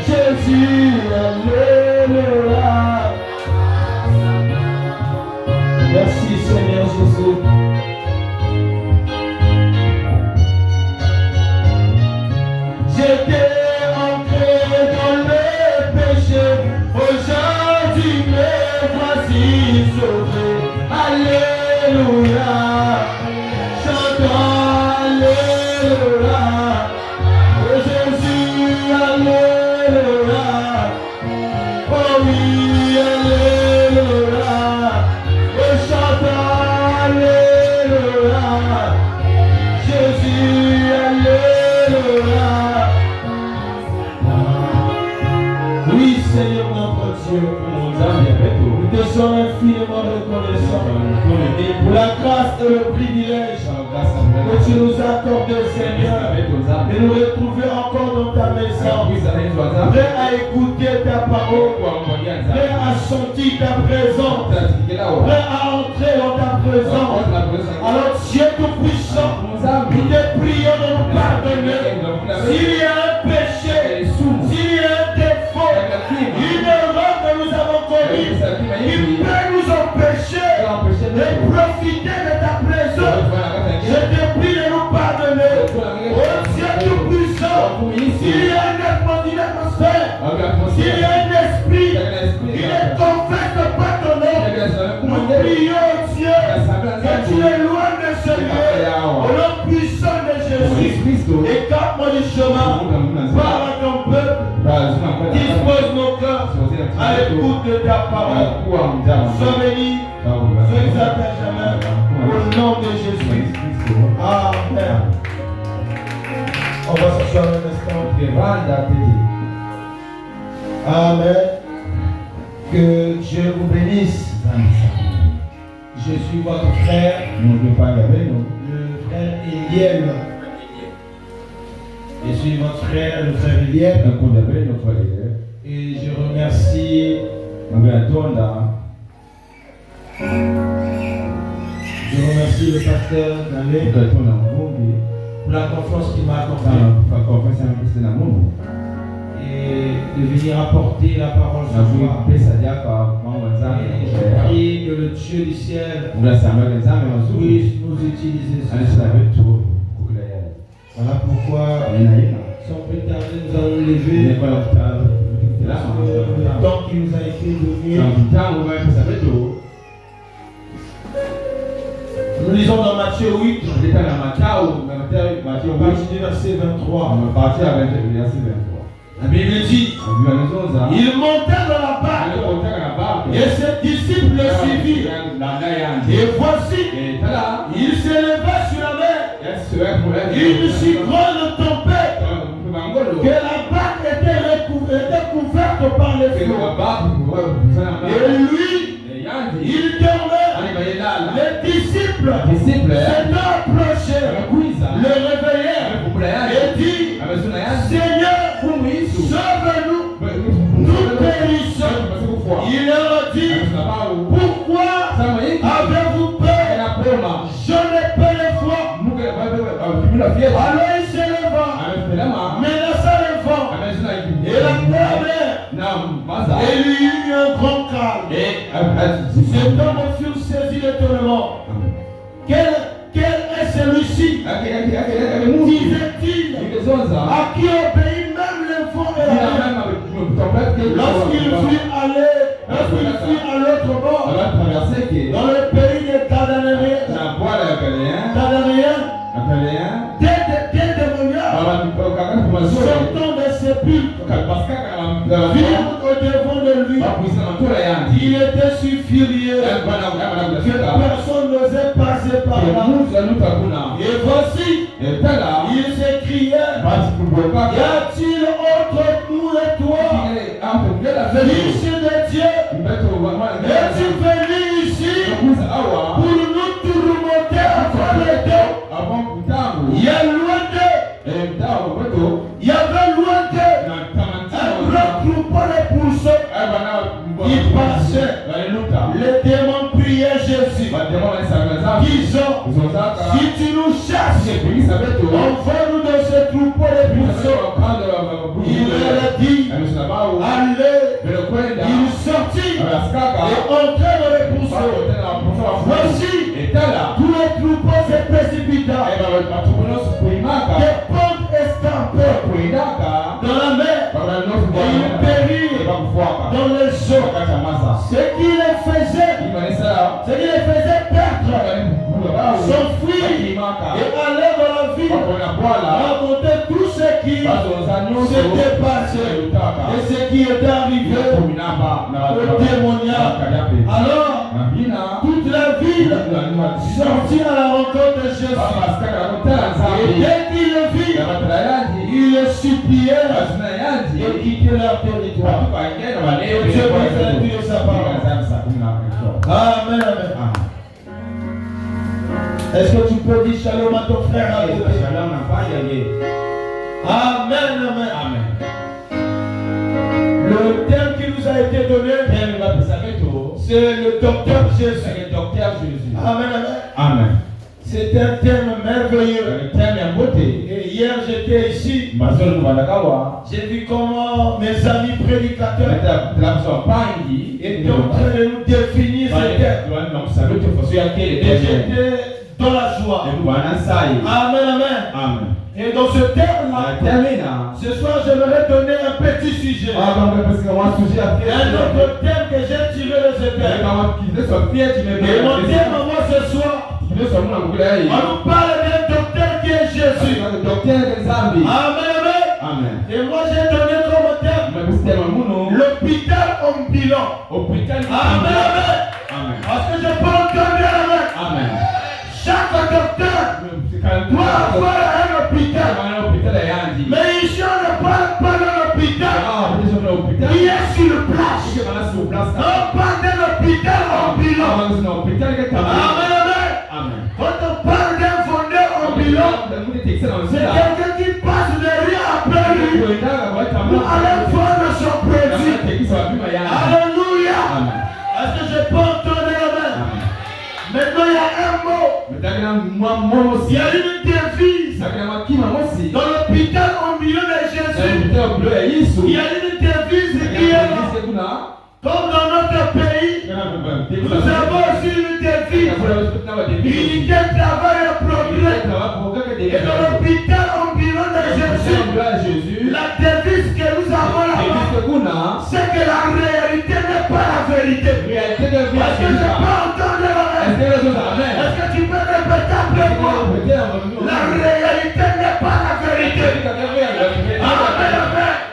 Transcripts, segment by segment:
Jésus, alléluia. Merci Seigneur Jésus. J'étais entré dans le péché, aujourd'hui me voici sauvé. Alléluia, chantons alléluia. Oh Jésus, alléluia. Oh oui, alléluia. Oh chantons alléluia. Jésus, alléluia. Oui, Seigneur notre Dieu, nous te sommes infiniment reconnaissants pour la grâce et le privilège que tu nous accordes, Seigneur, de nous retrouver encore dans ta maison, prêt à écouter ta parole, prêt à sentir ta présence, prêt à entrer dans ta présence. Alors Dieu tout-puissant, nous te prions de nous pardonner. S'il y a un péché, s'il y a un défaut, une erreur que nous avons commise, qui peut nous empêcher de profiter de ta présence, je te prie de nous pardonner. Oh Dieu tout-puissant, s'il y a un atmosphère, s'il y a un esprit qui ne confesse pas ton nom, nous prions Dieu que tu éloignes de ce lieu au nom puissant de Jésus. Écarte-moi du chemin, parle à ton peuple, dispose nos cœurs à l'écoute de ta parole. Sois béni, sois exalté à jamais, au nom de Jésus. Amen. On va s'asseoir un instant. Amen. Que Dieu vous bénisse. Je suis votre frère, le frère Eliel. Je suis votre frère, le frère Eliel. Et je remercie le pasteur Nalé pour la confiance qu'il m'a accordée et de venir apporter la parole ce soir. Et je prie que le Dieu du ciel puisse nous utiliser ce soir. Voilà pourquoi, sans plus tarder, nous allons lever le temps qui nous a été donné. Nous lisons dans Matthieu 8, partie du verset 23. La Bible dit, il monta dans la barque et ses disciples le suivirent. Et voici, il s'éleva sur la mer, une si grande tempête que la barque était couverte par les flots. Et lui, il dormait. Les disciples s'étant approchés, le réveillèrent et dit, Seigneur, sauve-nous, nous périssons. Il leur dit, pourquoi avez-vous peur? Je n'ai pas de foi. Alors il s'éleva, menaça le vent et la mer, et lui eut un grand calme. Cet homme fut saisi d'étonnement. Quel est celui-ci, disait-il, à qui obéit même le vent et la mer? Lorsqu'il fut à l'autre bord, dans le pays des Cananéens, des démoniaques sortant des sépulcres virent au-devant de lui. Il était si furieux que personne n'osait passer par là. Et voici, il s'écriait, y a-t-il entre nous et toi, Fils de Dieu, es-tu venu ici pour nous tourmenter afin de Dieu? Il y a loin d'eux, il y avait loin d'eux un grand troupeau de pousseux qui passait. Les démons priaient Jésus, disant, si tu nous chasses, envoie-nous dans ce troupeau de pousseux. Il leur a dit, qui s'était passé et ce qui est arrivé au témoignage. Alors, toute la ville sortit à la rencontre de Jésus. Et dès qu'il le vit, il le suppliait de quitter leur territoire. Et Dieu brise la pluie de sa parole. Amen, amen. Est-ce que tu peux dire shalom à ton frère? Amen, amen. Le terme qui nous a été donné, c'est le docteur Jésus. Amen, amen. C'est un thème merveilleux. Et hier j'étais ici. J'ai vu comment mes amis prédicateurs étaient en train de nous définir ce thème. Et j'étais dans la joie. Amen, amen. Et dans ce thème-là, ce soir j'aimerais donner un petit sujet. Un autre thème que j'ai tiré de ce thème. Et mon thème à moi ce soir, on nous parle d'un docteur qui est Jésus. Amen. Et moi j'ai donné comme thème l'hôpital ambulant. Amen. Parce que je peux entendre amen. Chaque docteur doit avoir un hôpital. Mais ici on ne parle pas d'un hôpital. Il est sur place. On parle d'un hôpital ambulant. Amen. Quand on parle d'un fondeur ambulant, c'est quelqu'un qui passe de rien après lui pour aller vendre son produit. Alléluia. Est-ce que je peux entendre amen? Maintenant il y a un mot. Il y a une devise dans l'hôpital ambulant de Jésus. Il y a une devise qui est là. Comme dans notre pays, nous avons aussi une devise. Unité, travail et progrès. Et dans l'hôpital ambulant de Jésus, la devise que nous avons là-bas, c'est que la réalité n'est pas la vérité. Est-ce que je peux entendre la vérité? Est-ce que tu peux répéter après moi? La réalité n'est pas la vérité.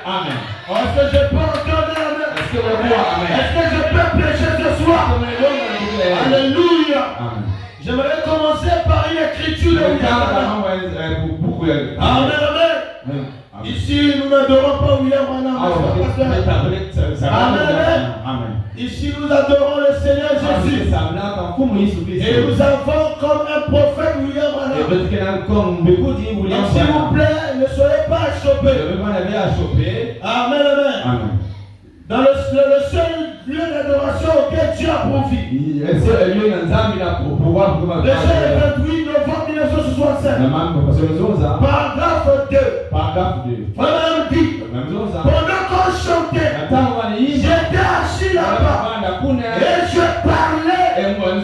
Amen. Est-ce que je peux entendre la vérité? Est-ce que je peux prêcher ce soir? Alléluia. J'aimerais commencer par une écriture de William. Amen. Ici, nous n'adorons pas William Branham. Amen. Ici, nous adorons le Seigneur Jésus. Et nous avons comme un prophète William Branham. Donc, s'il vous plaît, ne soyez pas achoppés. Amen. Dans le seul lieu d'adoration auquel Dieu a profité. Le seul 28 novembre 1965. Paragraphe 2. Madame dit, pendant qu'on chantait, j'étais assis là-bas et je parlais à mon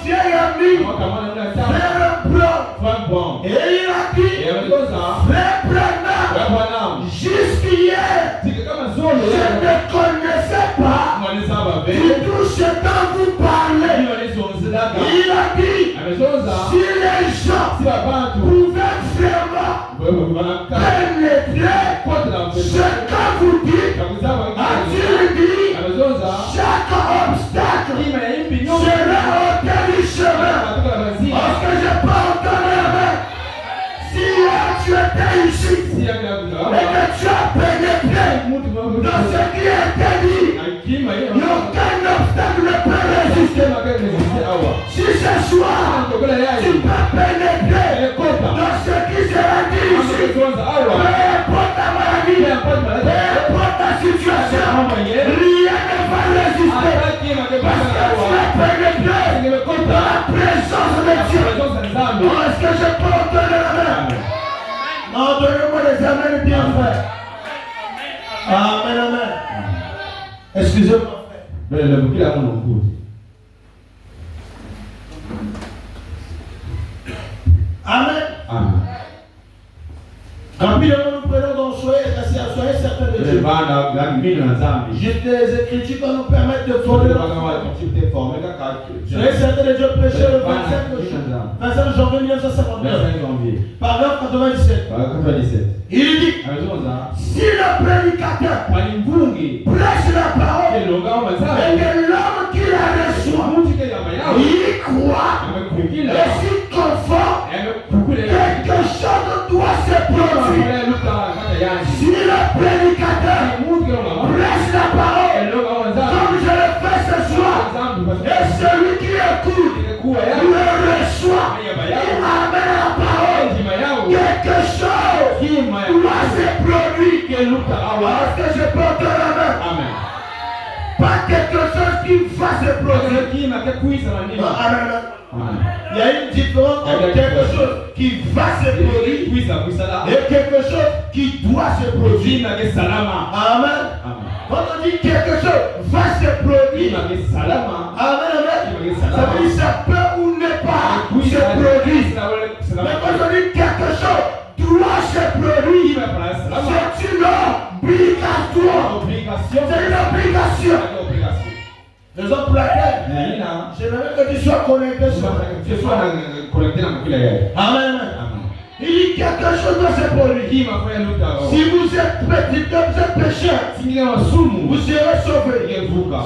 vieil ami, frère Blanc. Et il a dit, frère Branham, jusqu'hier, je ne connaissais pas du tout ce dont vous parlez. Il a dit, si les gens pouvaient vraiment pénétrer ce que vous dites, a-t-il dit, chaque obstacle sera ôté du chemin. Est-ce que je peux entendre avec? Si tu étais ici et que tu as pénétré dans ce qui était dit, aucun obstacle ne peut résister. Si ce soir tu peux pénétrer dans ce qui sera dit ici, peu importe ta maladie, peu importe ta situation, rien ne va résister. Parce que tu as pénétré dans la présence de Dieu. Est-ce que je peux entendre la main? Non, donnez-moi les amens bien faits. Amen. Excusez-moi. Amen. Rapidement, nous prenons donc soyez certains de Dieu. Juste les Écritures qui nous permettent de former. Je vais certains de Dieu prêcher le 25 janvier 1959. Paragraphe 97. Il dit, si le prédicateur prêche la parole et que l'homme qui la reçoit, il croit et s'y conforme, quelque chose doit se produire. Si le prédicateur prêche la parole, comme je le fais ce soir, et celui qui écoute le reçoit, il amène la parole, quelque chose doit se produire. Est-ce que je porte la main? Amen. Pas quelque chose qui va se produire. Il y a une différence entre quelque chose qui va se produire et quelque chose qui doit se produire. Amen. Quand on dit quelque chose va se produire, amen, ça veut dire ça peut ou ne pas se produire. Mais quand on dit quelque chose doit se produire, c'est une obligation. C'est une obligation. Raison pour laquelle j'aimerais que tu sois connecté sur Amen. Il dit quelque chose doit se produire. Si vous êtes petit, vous êtes pécheur, vous serez sauvé.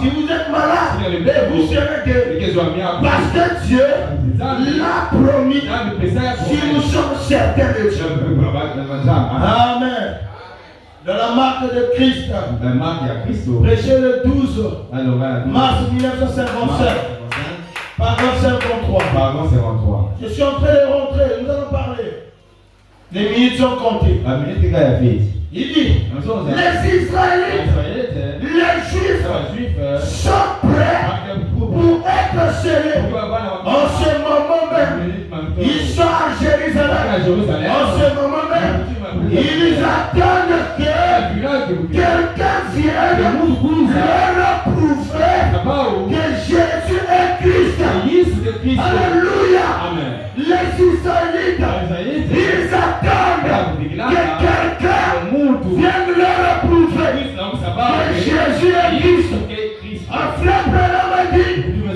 Si vous êtes malade, vous serez guéri. Parce que Dieu l'a promis. Si nous sommes certains de Dieu. Amen. De la marque de Christ. Prêché le 12 mars 1957. Paragraphe 53. Je suis en train de rentrer, nous allons parler. Les minutes sont comptées. Il dit, les Israélites, les Juifs sont prêts pour être scellés. En ce moment même, ils sont à Jérusalem. En ce moment même, ils attendent que quelqu'un vienne leur prouver que Jésus est Christ. Alléluia. Les Israélites, ils attendent que quelqu'un vienne leur prouver que Jésus est Christ. Un frère Branham a dit, nous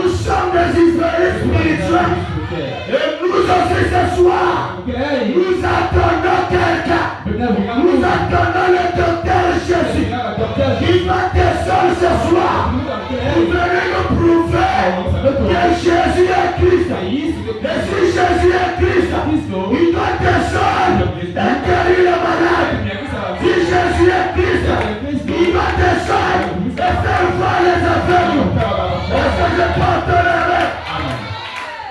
sommes des Israélites spirituels. Et nous aussi ce soir, nous attendons quelqu'un. Nous attendons le docteur Jésus qui va descendre ce soir. Vous venez nous prouver que Jésus est Christ. Et si Jésus est Christ, il doit descendre et guérir le malade. Si Jésus est Christ, il va descendre et faire voir les aveugles. Est-ce que je porte la main?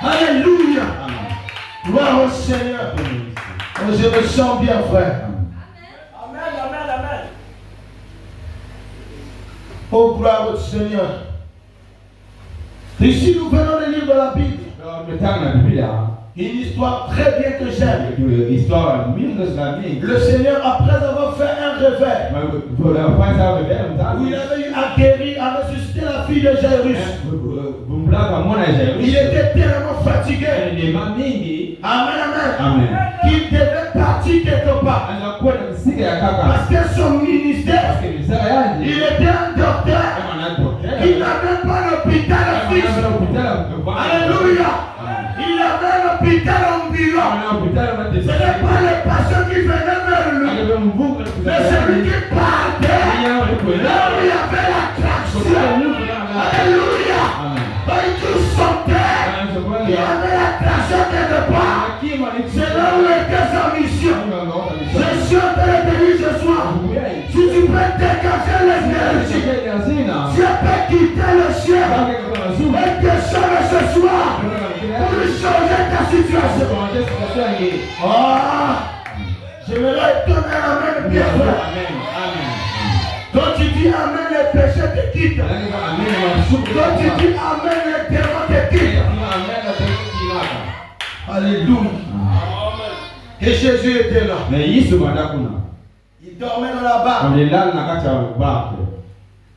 Alléluia. Gloire au Seigneur. Oh, je me sens bien, frère. Amen, amen, amen. Oh, gloire au Seigneur. Ici, nous venons de lire de la Bible. Une histoire très bien que j'aime. Le Seigneur, après avoir fait un réveil, où il avait eu à guérir, à ressusciter la fille de Jairus. Il était tellement fatigué. Amen, amen. Qu'il devait partir quelque part. Parce que son ministère, il était un docteur qui n'avait pas l'hôpital fixe. Alléluia. Il avait l'hôpital ambulant. Ce n'est pas les patients qui venaient vers lui, mais celui qui partait, là où il y avait l'attraction. Alléluia. Quand il sentait qu'il y avait l'attraction quelque part, c'est là où était sa mission. Je suis en train de te dire ce soir, si tu peux dégager l'énergie, Dieu peut quitter le ciel et descendre ce soir pour lui changer ta situation. J'aimerais donner amen bien fort. Quand tu dis amen, les péchés te quittent. Quand tu dis amen, les démons te quittent. Alléluia. Et Jésus était là. Il dormait dans la barque.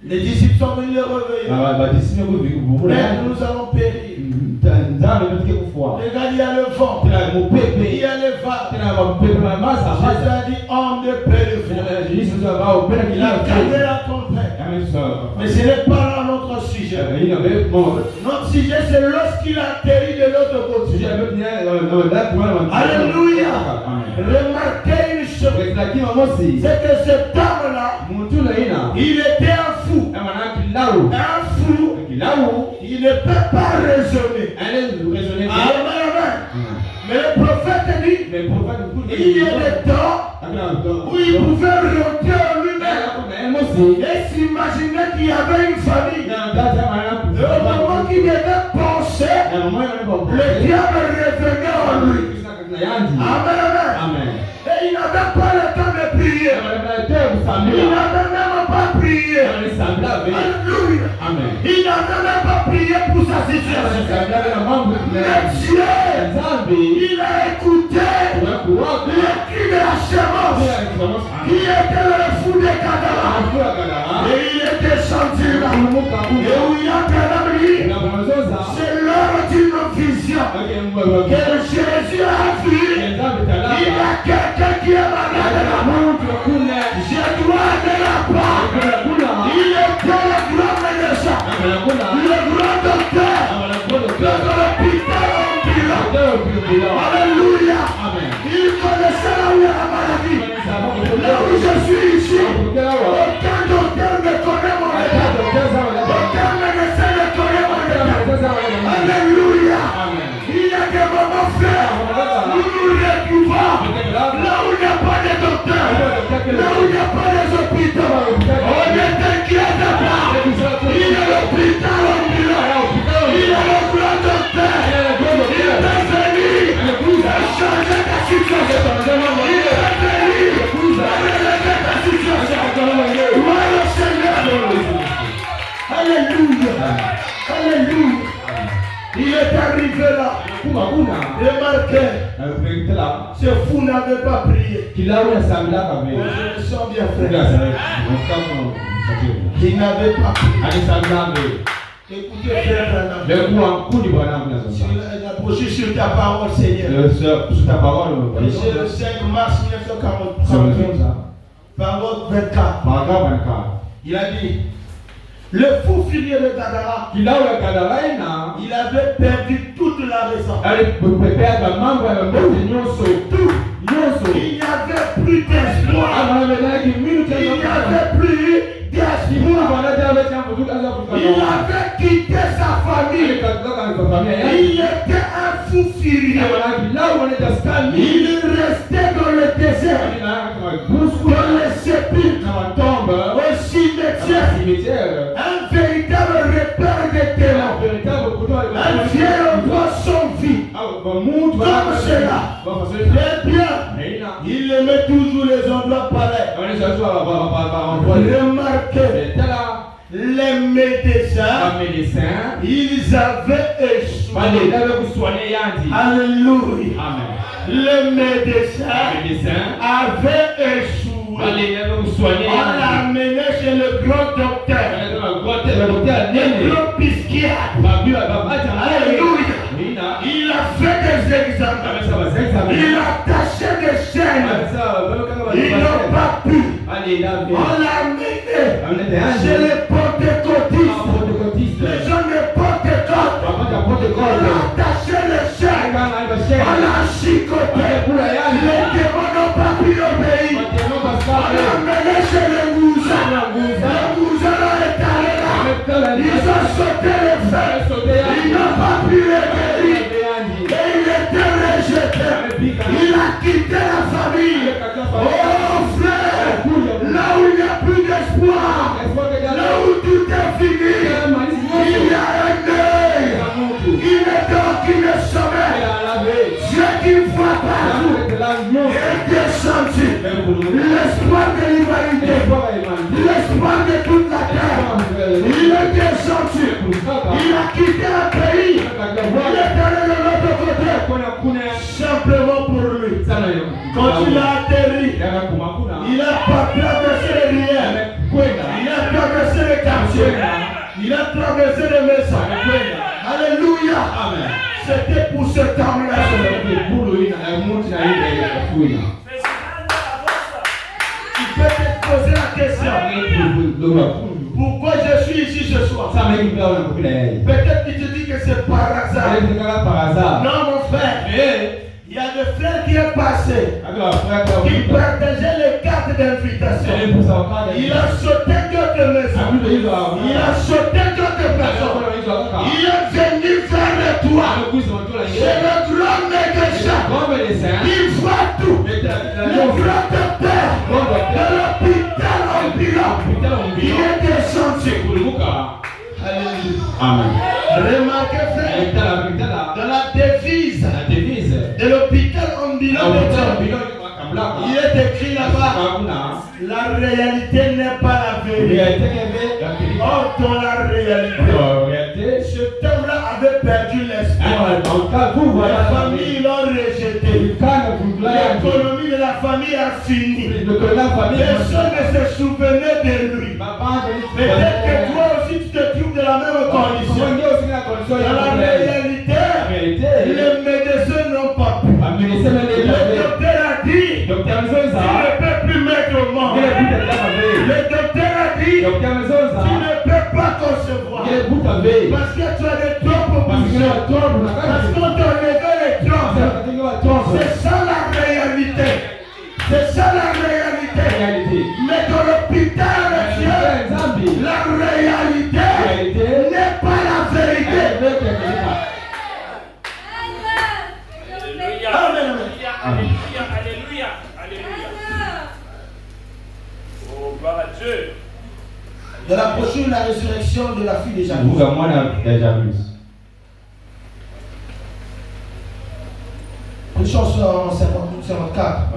Les disciples sont venus le réveiller. Mais nous allons périr. Regarde, il y a le vent. Il y a le vent. Jésus a dit homme de peu de foi. Il a calmé la tempête. Mais ce n'est pas là notre sujet. Notre sujet, c'est lorsqu'il atterrit de l'autre côté. Alléluia. Remarquez une chose. C'est que cet homme-là, il était un fou. Un fou, il ne peut pas raisonner. Amen. Mais le prophète dit, il y a des temps où il pouvait rentrer en lui-même et s'imaginer qu'il y avait une famille. Et au moment qu'il devait penser, le diable revenait en lui. Amen. Et il n'avait pas le temps de prier. Il n'avait même pas prié. Alléluia. Il n'avait même pas prié pour sa situation. Mais Dieu, il a écouté le cri de la sémence qui était le fou des Gadara. Et il était sorti là. Et où il a dit, c'est l'heure d'une vision que Jésus a vu. Il y a quelqu'un qui est malade là-bas. Je dois aller là-bas. Il était le grand médecin, le grand docteur de l'hôpital ambulant. Alléluia. Il connaissait là où il y a la maladie. Là où je suis ici, aucun docteur ne connaît mon état. Aucun médecin ne connaît mon état. Alléluia. Il y a des moments frères où nous retrouvons là où il n'y a pas de docteur, là où il n'y a pas de hôpitaux. On ne t'inquiète pas. Il est l'hôpital ambulant. Il est le grand docteur. Il est venu changer ta situation. Il est venu relever ta situation. Gloire au Seigneur. Alléluia. Alléluia. Il est arrivé là. Remarquez, ce fou n'avait pas prié. Je le sens bien, frère. Il n'avait pas prié. Écoutez, frère, il a approché sur ta parole, Seigneur. Sur ta parole. C'est le 5 mars 1940. Parole 24. Il a dit. Le fou furieux de Gadara, il avait perdu toute la raison. Il n'y avait plus d'espoir. Il n'y avait plus d'espoir. Il avait quitté sa famille. Il était un fou furieux. Il restait dans le désert, dans les sépulcres, au cimetière. Un véritable repère de témoins. Un vieil endroit sans vie. Comme cela. Très bien. Il aimait toujours les endroits pareils. Remarquez. Les médecins, ils avaient échoué. Alléluia. Les médecins avaient échoué. On l'a amené chez le grand docteur, le grand psychiatre. Alléluia. Il a fait des examens. Il a taché des chaînes. Ils n'ont pas pu. On l'a amené chez les pentecôtistes. Les gens de Pentecôte. On a attaché les chaînes. On l'a chicoté. Les démons n'ont pas pu obéir. On l'a amené chez les Mouzas. Les Mouzas l'ont étalé là. Ils ont sauté les fers. Ils n'ont pas pu les guérir. Et il était rejeté. Il a quitté la famille. Oh frère, là où il n'y a plus Il a traversé le message. Alléluia. Amen. C'était pour ce temps-là. Tu peux te poser la question. Pourquoi je suis ici ce soir? Peut-être que tu dis que c'est par hasard. Non, mon frère. Il y a des frères qui est passé, qui partageait les cartes d'invitation. Il a sauté d'autres maisons. Il a sauté d'autres personnes. Il est venu vers toi. C'est le grand médecin. Il voit tout. Le grand docteur de l'hôpital ambulant. Il est descendu. Alléluia. Amen. Remarquez, frère, dans la devise de l'hôpital ambulant de Dieu, il est écrit là-bas, la réalité n'est pas la vérité. Or, dans la réalité, ce homme-là avait perdu l'espoir. La famille l'ont rejeté. L'économie de la famille a fini. Personne ne se souvenait de lui. Peut-être que toi aussi tu te trouves de la même condition. Dans la réalité, les médecins n'ont pas pu. Le docteur a dit, tu ne peux plus mettre au monde. Le docteur a dit, tu ne peux pas concevoir. Parce que tu as des trompes au bouchon. Parce qu'on t'a levé les trompes. C'est ça la réalité. C'est ça la réalité. Mais dans l'hôpital de Dieu, la réalité n'est pas la vérité. Amen. Alléluia, alléluia, alléluia. Oh, gloire à Dieu. De la prochaine, la résurrection de la fille de Jacob. Prêchons sur 54.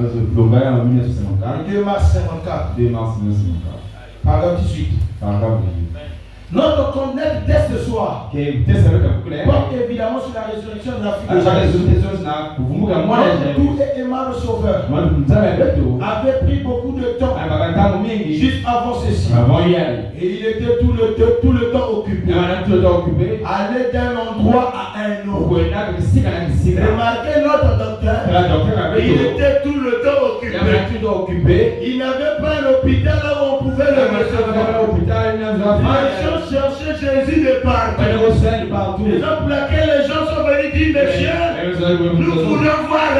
2 mars 54. Paragraphe 18. Notre contexte de ce soir porte évidemment sur la résurrection de la fille de Jacob. Tout est aimant le Sauveur avait pris beaucoup de temps juste avant ceci. Et il était tout le temps occupé. Aller d'un endroit à un autre. Remarquez notre docteur. Il était tout le temps occupé. Il n'avait pas un hôpital là où on pouvait le recevoir. Les gens cherchaient Jésus de partout. Raison pour laquelle les gens sont venus dire, monsieur, nous voulons voir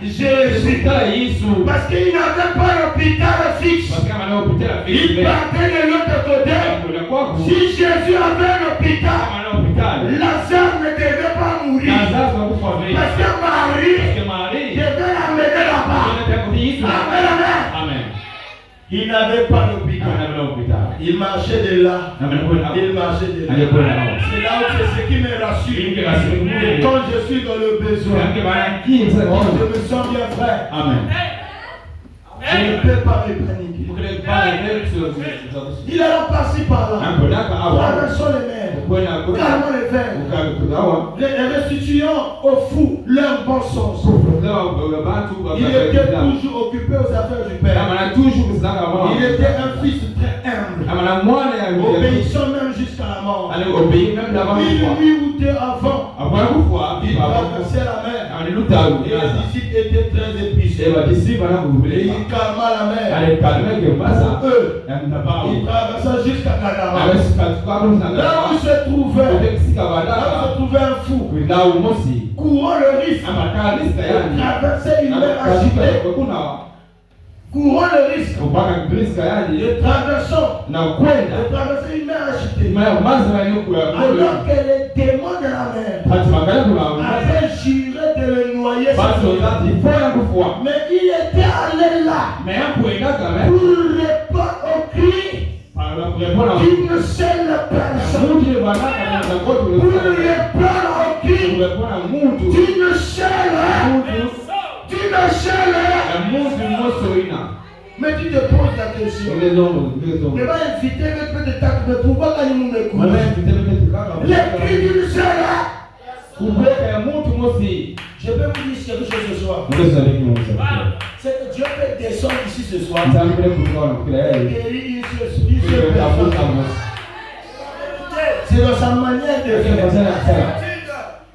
Jésus. Parce qu'il n'avait pas d'hôpital fixe. Il partait de l'autre côté. Si Jésus avait un hôpital, Lazare ne devait pas mourir. Parce que Marie devait l'amener là-bas. Amen. Il n'avait pas d'hôpital. Il marchait de là. Il marchait de là. C'est là où c'est ce qui me rassure. Quand je suis dans le besoin, je me sens bien frère. Amen. Je ne peux pas me paniquer. Il est là par-ci par-là. Traversons les mers. Calmons les vers. Les restituant aux fous leur bon sens. Il était toujours occupé aux affaires du Père. Il était un fils très humble. Obéissant même jusqu'à la mort. Minuit ou deux avant, il traversait la mer. Et les disciples étaient très épuisés. Et il calma la mer. Pour eux, il traversa jusqu'à Canaan. Là où se trouvait un fou, courant le risque de traverser une mer agitée. Courant le risque de traverser une mer agitée. Alors que les démons de la mer avaient juré de le noyer. Mais il était allé là pour répondre au cri d'une seule personne. Pour répondre au cri d'une seule. Mais tu te poses la question. Je vais inviter le peu de temps, mais pourquoi quand nous m'écoutons? Les cris d'une seule. Je peux vous dire quelque chose ce soir. C'est que Dieu peut descendre ici ce soir. Et guérir une seule personne. C'est dans sa manière de faire.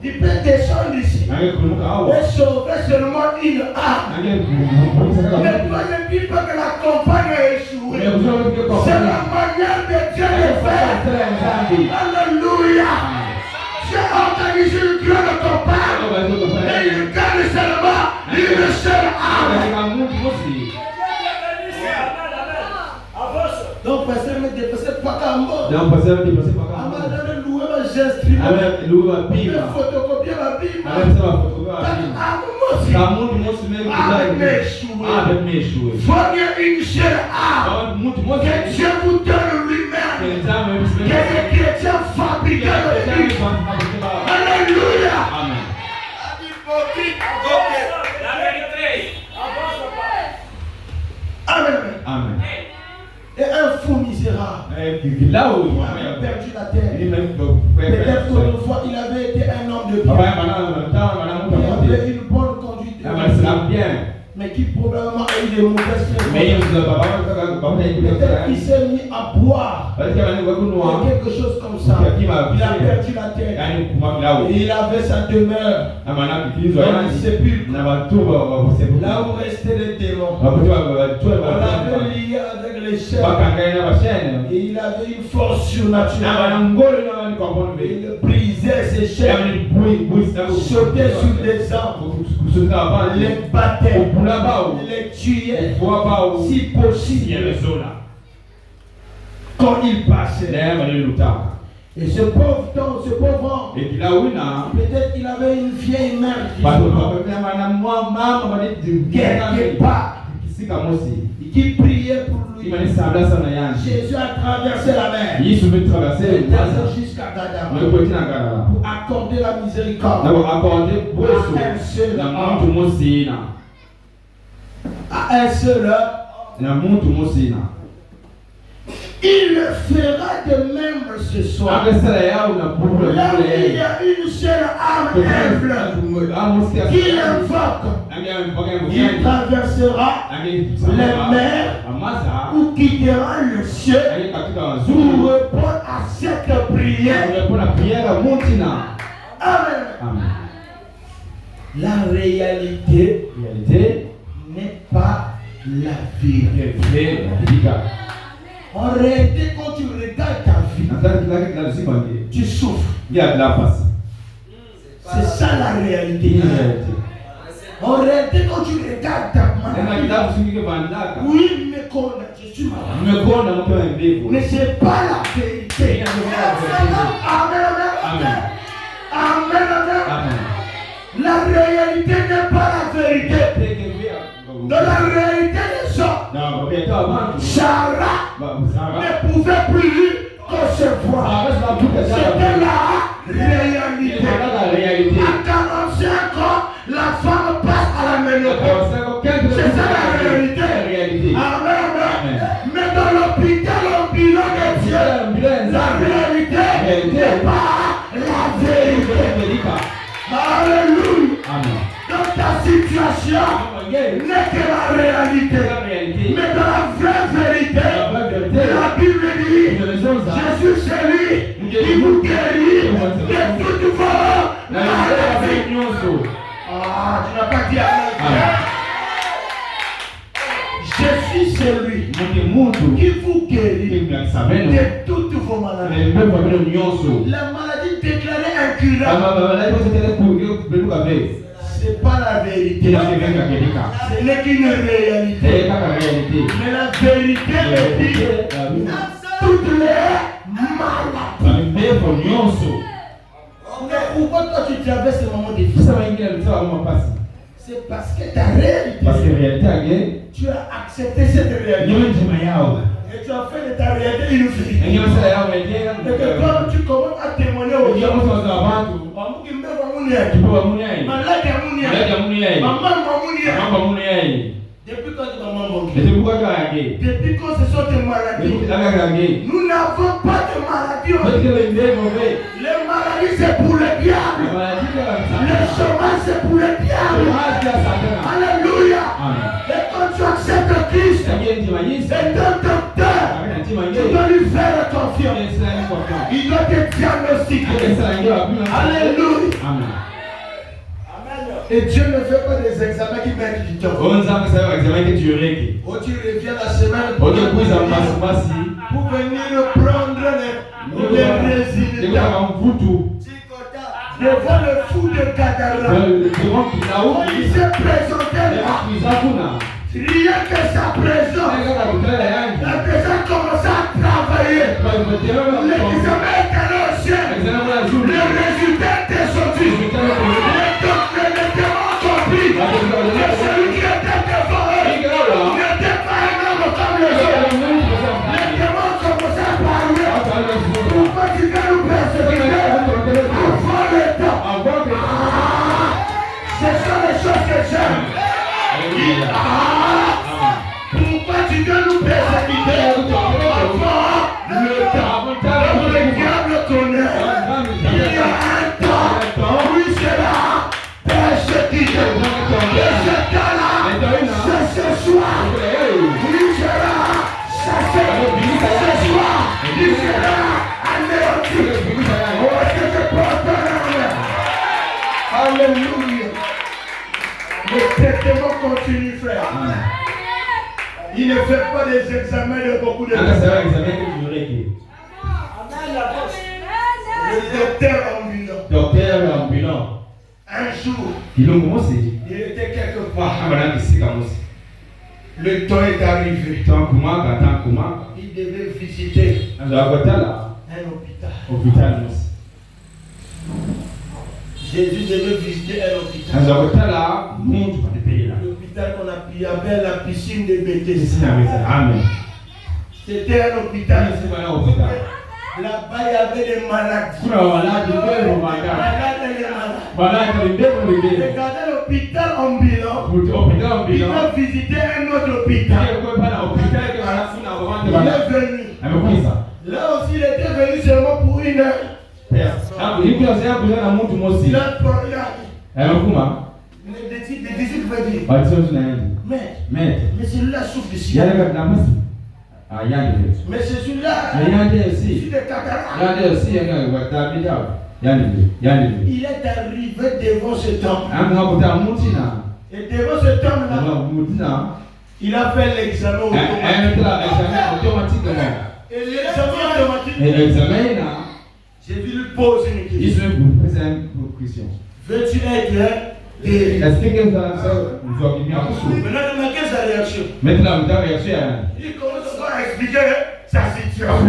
Il peut descendre ici et sauver seulement une âme. Mais toi, ne dis pas que la campagne a échoué. C'est la manière de Dieu de faire. Alléluia. Dieu a organisé une grande campagne et il gagne seulement une seule âme. Donc, pasteur me dépassait pas qu'à mort. J'ai photocopié ma Bible. Voyez une seule âme que Dieu vous donne lui-même. Que les chrétiens fabriquent le Bible. Alléluia. La vérité. Amen. Amen. Et un fou misérable. Il a perdu la terre. Peut-être qu'autrefois il avait été un homme de bien. Il avait une bonne conduite. Mais qui probablement a eu des mauvaises fréquences. Peut-être qu'il s'est mis à boire. Quelque chose comme ça. Il a perdu la terre. Et il avait sa demeure. Dans le sépulcre. Là où restaient les démons. On l'avait lié avec les chaînes. Et il avait une force surnaturelle. Il brisait ses chaînes. Sautait sur des arbres. Les battait. Il les tuait. Si possible. Quand il passait. Et ce pauvre homme, peut-être qu'il avait une vieille mère quelque part qui priait pour lui. Jésus a traversé la mer. Il est jusqu'à Gadara pour accorder la miséricorde à un seul homme. Il le fera de même ce soir. Là où il y a une seule âme humble qui l'invoque, il traversera les mers ou quittera le ciel pour répondre à cette prière. Amen. La réalité n'est pas la vérité. En réalité, quand tu regardes ta vie, tu souffres. C'est ça la réalité. En réalité, quand tu regardes ta maladie, oui, mais quand je suis malade, mais c'est pas la vérité. Amen. La réalité n'est pas la vérité. Dans la réalité des hommes, Sarah ne pouvait plus concevoir. C'était la réalité. À 45 ans, la femme passe à la ménopause. C'est ça la réalité. Amen. Mais dans l'hôpital, au bilan de Dieu, la réalité n'est pas la vérité. Alléluia. Dans ta situation, n'est que la réalité. Mais dans la vraie vérité, la Bible dit, Jésus c'est lui qui vous guérit de toutes vos maladies. Tu n'as pas dit Amen. Jésus c'est lui qui vous guérit de toutes vos maladies. La maladie déclarée incurable, c'est pas la vérité. Ce n'est qu'une réalité. Mais la vérité me dit toutes les maladies. Mais pourquoi toi tu traverses ce moment difficile? C'est parce que ta réalité, tu as accepté cette réalité. Et tu as fait de ta réalité une vérité. Et que quand tu commences à témoigner aux gens, depuis quand tu m'as depuis quand ce sont tes maladies, nous n'avons pas de maladie. Les maladies c'est pour le diable. Le chômage c'est pour le diable. Alléluia. Et quand tu acceptes Christ, c'est un docteur dois lui faire confiance. Il doit te diagnostiquer. Alléluia. Amen. Et Dieu ne fait pas des examens qui mettent du temps. On sait que c'est un examen que tu règles. Oh, tu reviens la semaine On te pousse en passe. pour venir prendre les résultats. Devant le fou de Gadara, il s'est présenté là. Rien que sa présence, la présence commence à travailler. L'examen est allé au ciel. Le résultat était sorti. Les démons ont compris que celui qui était devant eux n'était pas un homme comme les autres. Les démons commençaient à parler. Pourquoi tu viens nous persécuter avant le temps? Ce sont les choses que j'aime. Pourquoi tu viens nous persécuter avant le temps? Le diable connaît. Il y a un temps où il sera persécuté. Et ce temps-là, c'est ce soir. Il sera chassé. Ce soir, il sera anéanti. Oh, est-ce que je porte un Alléluia. Le traitement continue, frère. Il ne fait pas des examens de beaucoup de personnes. Le docteur ambulant. Un jour, il était quelque part. Le temps est arrivé. Il devait visiter un hôpital. Jésus devait visiter un hôpital. L'hôpital qu'on appelait la piscine de Bethesda. Amen. C'était un hôpital. Là-bas, il y avait des malades. Regardez l'hôpital ambulant. Il a visité un autre hôpital. Il est venu. Là aussi, il était venu seulement pour une heure. Il a parlé. Les disciples veulent dire, mais celui-là souffre du ciel. Mais c'est celui-là, c'est de cataracte. Il est arrivé devant ce temple. Et devant ce temple-là, il a fait l'examen automatique. Et l'examen automatique, Jésus lui pose une question. Veux-tu être guéri? Maintenant, remarquez sa réaction. Il commence à expliquer sa situation.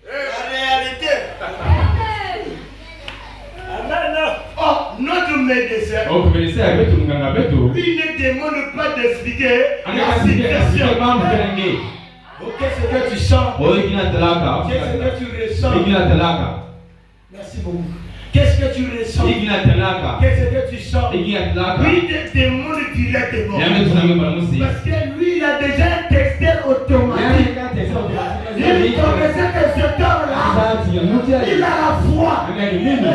La réalité. Oh, notre médecin, lui ne demande pas d'expliquer la situation. Oh, qu'est-ce que tu sens? Qu'est-ce que tu ressens? Merci beaucoup. Qu'est-ce que tu ressens? Qu'est-ce que tu sens? Lui te demande directement. Parce que lui, il a déjà un texteur automatique. Il connaissait que cet homme-là, il a la foi. Mais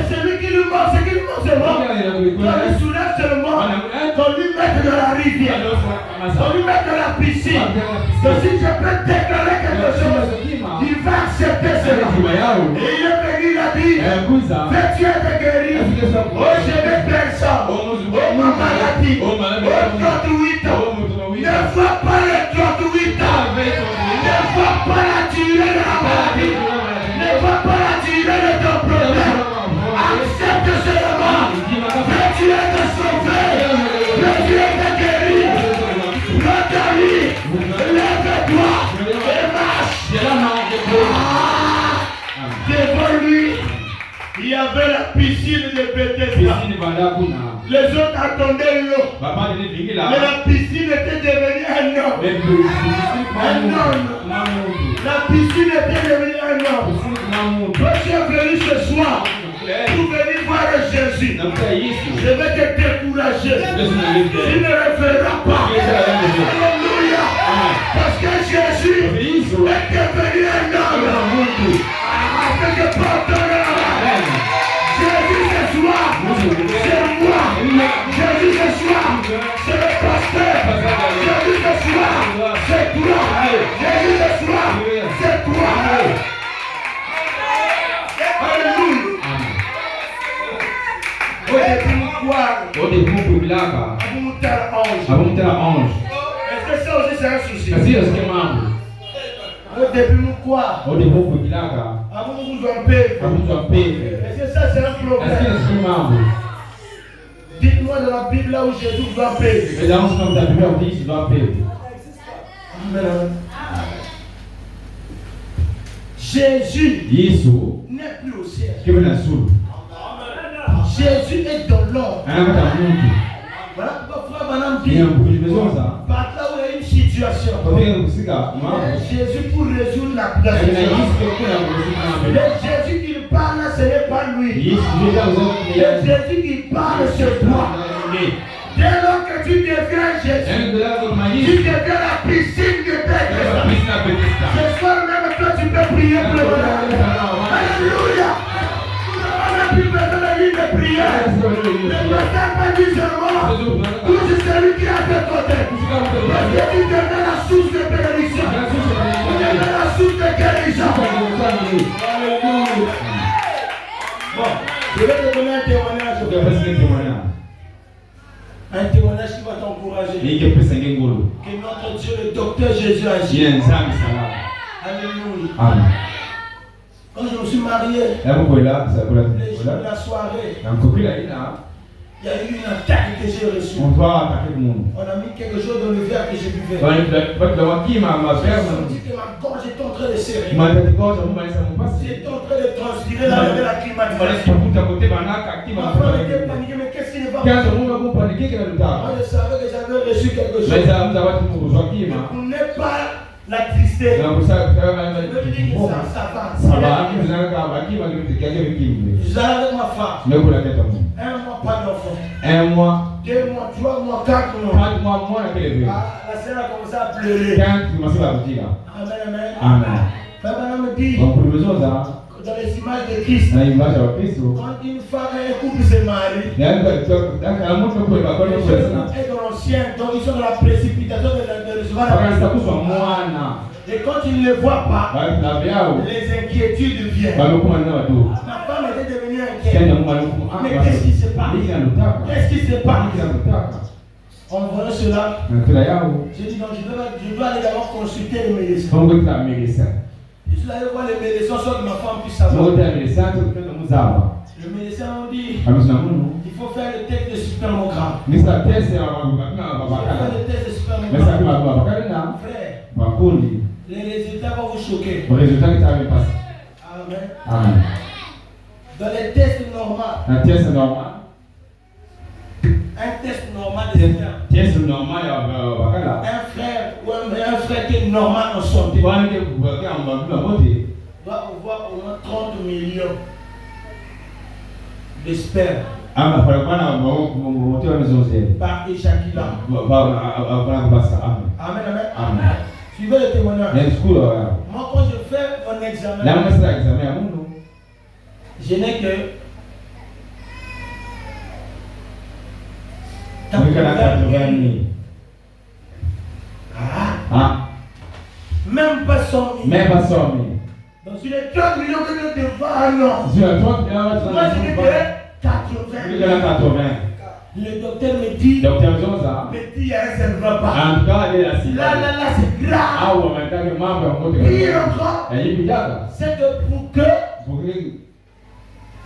celui qui lui manque, c'est qu'il lui manque seulement. Qu'on lui soulève seulement. Qu'on lui mette dans la rivière. Qu'on lui mette dans la piscine. Donc si je peux déclarer quelque chose, il va accepter cela. Et il est venu, il a dit, veux-tu être guéri? Oh, je n'ai personne. Oh, ma maladie. Oh, 38 ans. Ne vois pas les 38 ans. Ne vois pas la durée de la maladie. Ne vois pas la durée de ton problème. Accepte seulement. Veux-tu être sauvé? Veux-tu être guéri? Prends ta vie. Lève-toi et marche. Devant lui, il y avait la piscine de Bethesda. Les autres attendaient l'eau. Mais la piscine était devenue un homme. Un homme. La piscine était devenue un homme. Toi, tu es venu ce soir pour venir voir Jésus. Je vais te décourager. Tu ne referas pas. Alléluia. Parce que Jésus est devenu un homme. Avec le porteur de la main. Jésus ce soir, c'est moi. Jésus ce soir, c'est le pasteur. Jésus ce soir, c'est toi. Jésus ce Kilaka. Abou tel ange. Abou tel ange. Est-ce que ça aussi c'est un souci? Kasi est-ce que mambo? Au début, nous quoi? Au début pour Kilaka. Abou nous en paix. Abou nous en paix. Est-ce que ça c'est un Est-ce problème? que mambo? Dites-moi dans la Bible là où Jésus doit paix. Mais dans ce nom de la Bible on dit je dois paix. Amen. Jésus Yesu n'est plus au ciel. qui veut la soul. Jésus est dans l'ordre. Un peu à monde. Voilà pourquoi frère Banam Il y dit, a beaucoup de besoin ça. par là où il y a une situation, Quand il y a un sika, moi. Jésus pour résoudre la Il y a situation. une Le Jésus qui parle là, ce n'est pas lui. Yesu je dois vous Le Jésus qui parle, c'est toi. Dès lors que tu deviens Jésus, tu deviens la piscine de Bethesda. Ce soir même, toi, tu peux prier pour le bonheur. Alléluia. On n'a plus besoin de lui de prière. Le pasteur m'a dit seulement, tout celui qui est à tes côtés. Parce que tu deviens la source de bénédiction. Tu deviens la source de guérison. Bon, je vais te donner un témoignage. Un témoignage qui va t'encourager. Que notre Dieu, le docteur Jésus agit. Alléluia. Amen. Quand je me suis marié, Là vous pouvez là, ça pour les jours de la soirée, il y a il y a eu une attaque que j'ai reçue. on va attaquer le monde. On a mis quelque chose dans le verre que j'ai buvais. Qui m'a J'ai senti que ma gorge était en train de serrer. m'a dit quand je m'en passe. J'étais en train de transpirer là avec la climatisation. Ma femme était paniquée, mais qu'est-ce qui ne va pas? Moi je savais que j'avais reçu quelque chose. Je ne connais pas la tristesse. Je me dis que ça va. Je suis allé avec ma femme. Un mois, pas d'enfant. 1 mois, 2 mois, 3 mois, 4 mois. 4 mois, moi, la La sœur a commencé à pleurer. Amen, amen. Amen. Frère Branham me dit, Donc, pour le besoin, dans les images de Christ, dans l'image de Christ, quand une femme et un couple se marient, il y a un monde qui peut les gens sont dans l'ancien, donc ils sont dans la précipitation de recevoir la bénédiction. Et quand ils ne le voient pas, les inquiétudes viennent. Ma femme était devenue inquiète. Mais qu'est-ce qui se passe? Qu'est-ce qui se passe? En voyant cela, j'ai dit donc je dois aller d'abord consulter le médecin. Je suis allé voir le médecin sans que ma femme puisse savoir. Le médecin m'a dit il faut faire le test de spermogramme. Il faut faire le test de spermogramme. Frère, les résultats vont vous choquer. Amen. Dans les tests normaux, un test normal de sperme. Un frère qui est normal en santé doit avoir au moins 30 millions de sperme par éjaculat. Amen. Suivez le témoignage. Moi, quand je fais mon examen, je n'ai que 80 000. Même pas 100 000. Donc sur les 30 millions que je devant, non. Moi, je n'ai que 80 000. Le docteur me dit, petit, il y a un seul repas. Là, c'est grave. Pire encore, c'est que pour que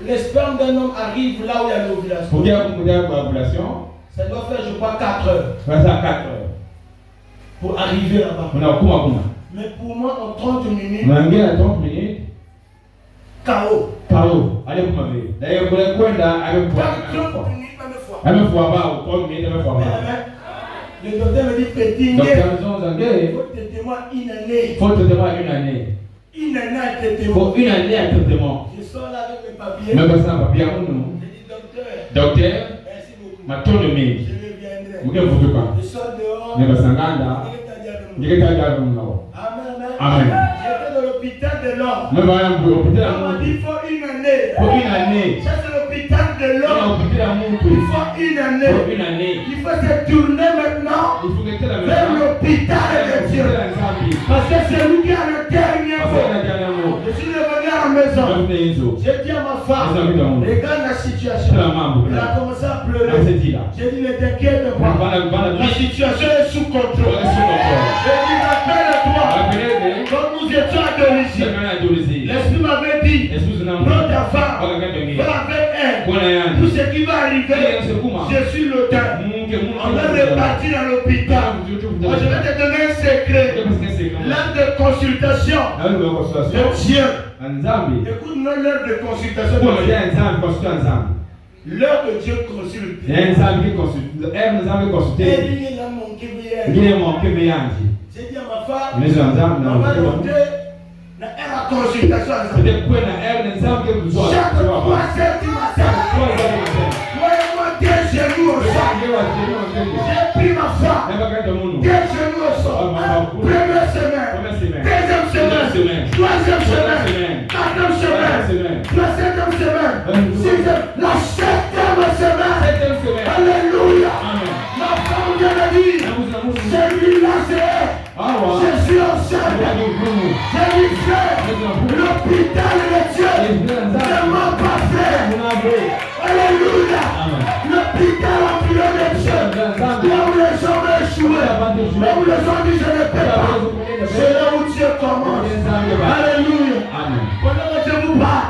le sperme d'un homme arrive là où il y a l'ovulation, ça doit faire, je crois, 4 heures. Pour arriver là-bas. Mais pour moi, en 30 minutes, KO. Allez, vous m'avez. D'ailleurs, vous voulez quoi là? Le docteur me dit petit, il faut te témoigner une année. Une année à traitement. Je sors là avec mes papiers. Je dis docteur, merci beaucoup. Je reviendrai. Je sors dehors. Amen. J'étais dans l'hôpital de l'homme. On m'a dit il faut une année. Ça c'est l'hôpital de l'homme. Il faut une année. Il faut se tourner maintenant vers l'hôpital de Dieu. Parce que c'est lui qui a le dernier mot. Je suis revenu à la maison. J'ai dit à ma femme, regarde la situation. Elle a commencé à pleurer. J'ai dit, ne t'inquiète pas. La situation est sous contrôle. J'ai dit, rappelle-toi, quand nous étions à Dolisie, l'Esprit m'avait dit, prends ta femme, va avec elle. Tout ce qui va arriver, je suis l'auteur. On va repartir à l'hôpital. Moi, je vais te donner un secret. L'heure de consultation de Dieu. Écoute-moi l'heure de consultation de Dieu. L'heure que Dieu consulte. J'ai dit à ma femme, on va monter la consultation ensemble. Chaque 3 heures du matin, voyez-moi des genoux au sol. J'ai pris ma femme, des genoux au sol. Première semaine, deuxième semaine, troisième semaine, quatrième semaine, la septième semaine, sixième, la septième semaine. Alléluia. Ma femme vient de dire, celui-là c'est je suis enceinte. J'ai dit frère, l'hôpital de Dieu ne m'a pas fait. Alléluia. L'hôpital ambulant de Dieu, là où les gens ont échoué, là où les gens disent je ne peux pas, c'est là où Dieu commence. Alléluia. Pendant que je vous parle,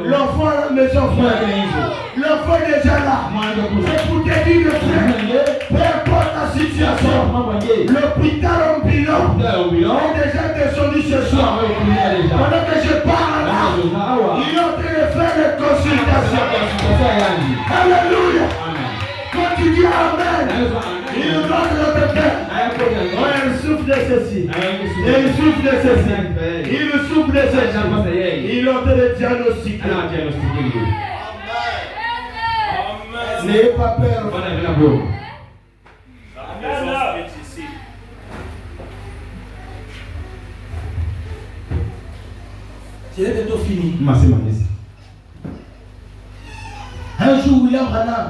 l'enfant à la maison, l'enfant est déjà là. C'est pour te dire, frère, peu importe la situation, l'hôpital ambulant est déjà descendu ce soir. Pendant que je parle là, il est en train de faire des consultations. Alléluia. Quand tu dis Amen, il nous donne notre Père. Il souffle de ceci. Il souffle de ceci. Il souffle de ceci. Il est en train de diagnostiquer. N'ayez pas peur. C'est bientôt fini. Un jour, William Branham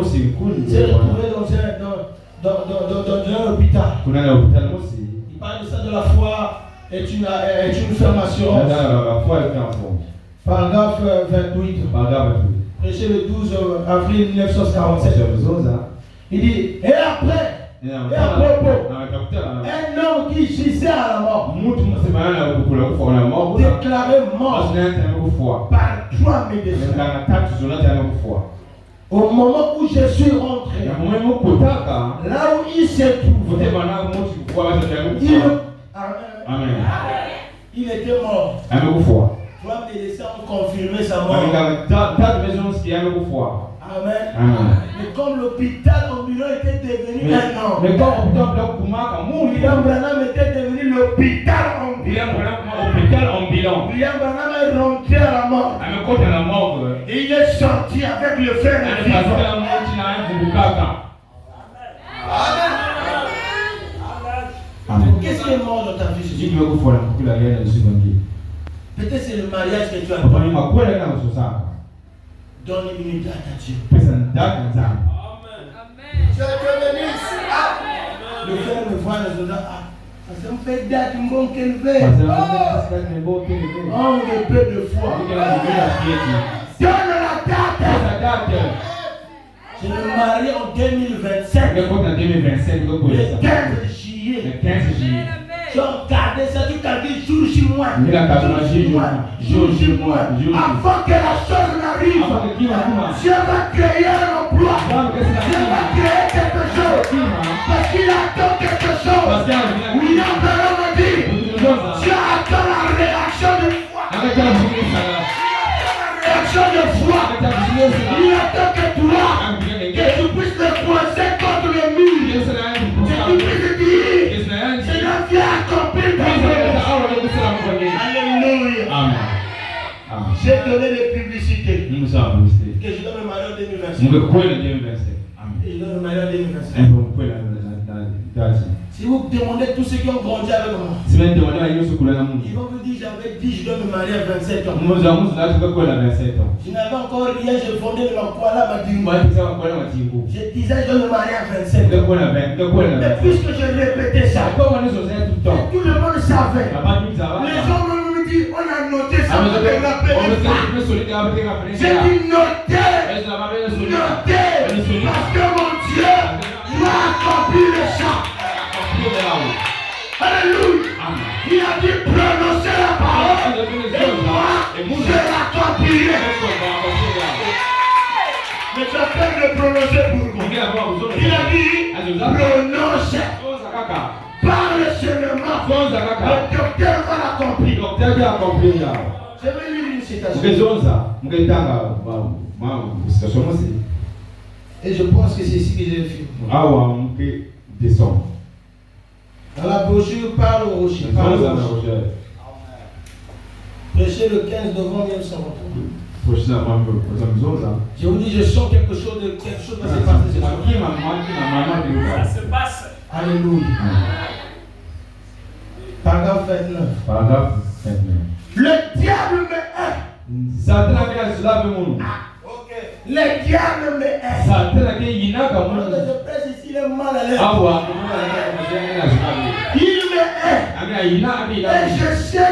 s'est retrouvé dans un hôpital. Il parle de ça de la foi est une ferme assurance. Paragraphe 28. Prêché le 12 avril 1947. Il dit, et après, et à propos, un homme qui gisait à la mort, déclaré mort par 3 médecins. Au moment où je suis rentré, là où il se trouve, il était mort. 3 médecins ont confirmé sa mort. Amen. Mais comme l'hôpital ambulant était devenu un homme, William Branham était devenu l'hôpital ambulant. William Branham est rentré à la mort. Et il est sorti avec le fer de vivant. Amen. Qu'est-ce qui est mort dans ta vie? Peut-être c'est le mariage que tu as fait. Donne une minute à ta Dieu. Amen. Le frère me voit et me dit, ça me fait date, une bonne qu'elle fait. Oh, le peu de foi. Donne la date. Je me marie en 2027. Le 15 juillet. Tu as gardé ça, tu as dit jour sur moi. Avant que la chose n'arrive, Dieu va créer un emploi. Dieu va créer quelque chose. Parce qu'il attend quelque chose. William Branham a dit, Dieu attend la réaction de foi. Il attend que toi, que tu puisses te coincer contre le mur. Que tu puisses dire, Seigneur, viens accomplir ta volonté. Alléluia. Amen. J'ai donné des publicités. Que je dois me marier en 2025. Et je dois me marier en 2025. Si vous demandez tous ceux qui ont grandi avec moi, ils vont vous dire j'avais dit je dois me marier à 27 ans. Je n'avais encore rien, je fondais ma foi là, ma dingo. Je disais je dois me marier à 27 ans. Mais puisque je répétais ça, tout le monde savait. Les gens me disent on a noté ça, on a rappelé ça. J'ai dit notez, parce que mon accompli le chant. Alléluia. Il a dit prononcer la parole et moi je l'accomplirai. Mais tu as peur de prononcer pour moi. Il a dit prononcer. Parle seulement. Le docteur va l'accomplir. Je vais lire une citation. Et je pense que c'est ici que j'ai fait. Dans la brochure, parle au rocher. Prêcher le 15 novembre 1923. Je vous dis, je sens quelque chose va se passer ce soir. Ça se passe. Alléluia. Paragraphe 29. Le diable me hait. Le diable me hait. Quand je prêche ici, il est mal à l'aise. Il me hait. Et je sais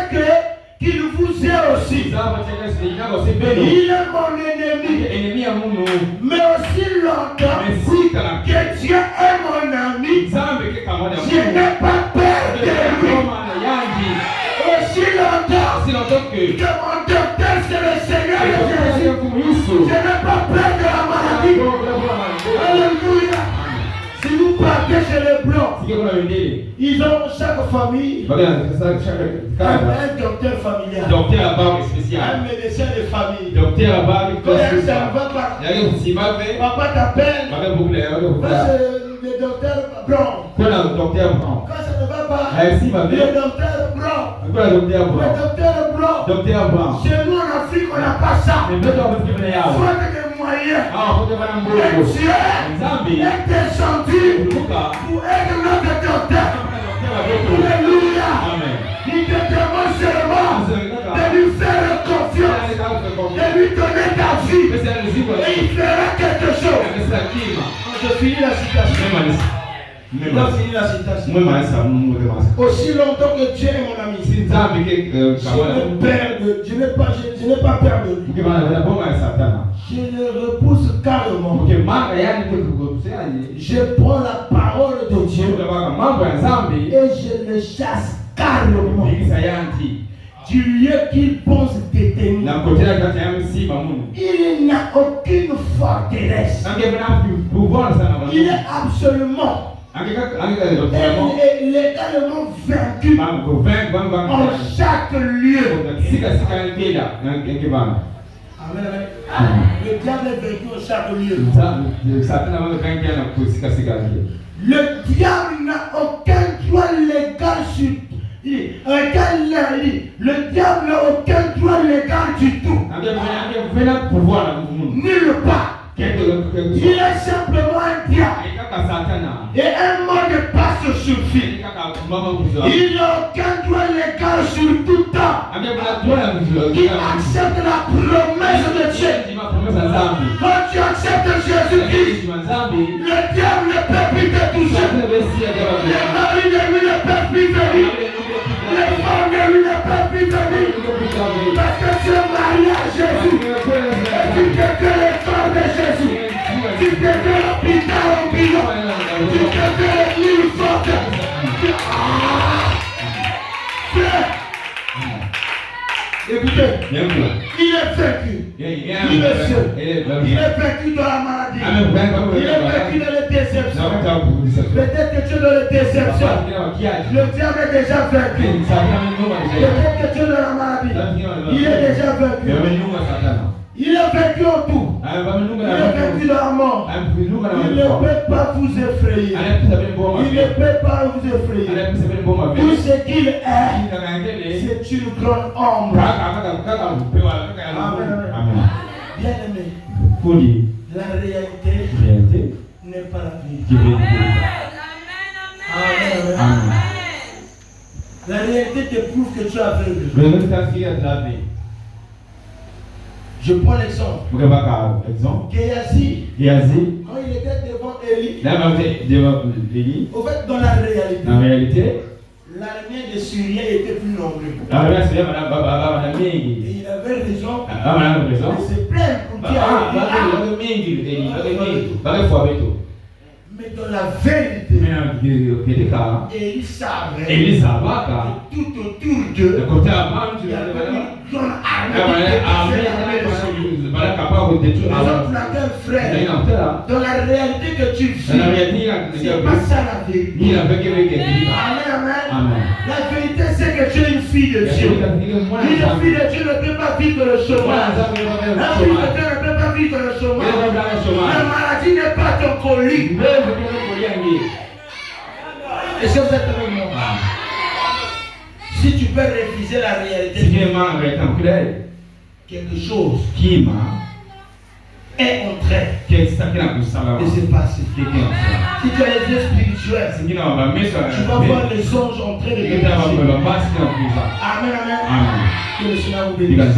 qu'il vous est aussi. Il est mon ennemi. Mais aussi longtemps que Dieu est mon ami, je n'ai pas peur de lui. Aussi longtemps que mon docteur c'est le Seigneur Jésus, je n'ai pas peur de la maladie. Alléluia. Si vous partez chez les Blancs, ils ont chaque famille un docteur familial, un médecin de famille. Quand ça ne va pas, papa t'appelle, le docteur Blanc. Quand ça ne va pas, le docteur Blanc. Le docteur Blanc. Chez nous en Afrique, on n'a pas ça. Il faut des moyens. Et Dieu est descendu pour aider notre docteur. Alléluia. Il te demande seulement de lui faire confiance, de lui donner ta vie. Et il fera quelque chose. Je finis la citation. Aussi longtemps que Dieu est mon ami, je n'ai pas peur de lui. Je le repousse carrément. Je prends la parole de Dieu et je le chasse carrément du lieu qu'il pense détenir. Il n'a aucune forteresse. Il est absolument légalement vaincu en chaque lieu. Amen. Le diable est vaincu en chaque lieu. Le diable n'a aucun droit légal sur le diable n'a aucun droit légal du tout. Nulle part. Il est simplement un diable. Et un mot de passe suffit. Il n'a aucun droit légal sur tout temps. Il accepte la promesse de Dieu. Quand tu acceptes Jésus-Christ, le diable ne peut plus te toucher. Les maris de lui ne peuvent plus venir. Les femmes de lui ne peuvent plus venir. Parce que tu es marié à Jésus. Et tu t'es que les femmes de Jésus. Tu t'es que l'hôpital en bilan. Tu t'es que l'église forte. Écoutez, il est vaincu. Il est seul. Il est vaincu dans la maladie. Il est vaincu dans les déceptions. Peut-être que tu es dans les déceptions. Le diable est déjà vaincu. Peut-être que tu es dans la maladie. Il est déjà vaincu. Il est vaincu en tout. Il est vaincu dans la mort. Il ne peut pas vous effrayer. Il ne peut pas vous effrayer. Tout ce qu'il est, c'est une grande ombre. Bien aimé, la réalité n'est pas la vie. Amen. La réalité te prouve que tu as aveugle. Je prends l'exemple. Géasi, quand il était devant Élie, au fait, dans la réalité, l'armée des Syriens était plus nombreuse. Et il avait raison de se plaindre pour dire. Mais Mais dans la vérité, Élie savait que tout autour d'eux, il y avait une grande armée de frère, dans la réalité que tu vis, c'est pas ça la vérité. Amen. La vérité, c'est que tu es une fille de Dieu. Une fille de Dieu ne peut pas vivre le chômage. La fille de Dieu ne peut pas vivre le chômage. La maladie n'est pas ton colis. Est-ce que vous êtes avec moi? Si tu peux réviser la réalité, quelque chose est en train de se passer. Si tu as les yeux spirituels, tu vas voir les anges en train de te Amen, amen. Que le Seigneur vous bénisse.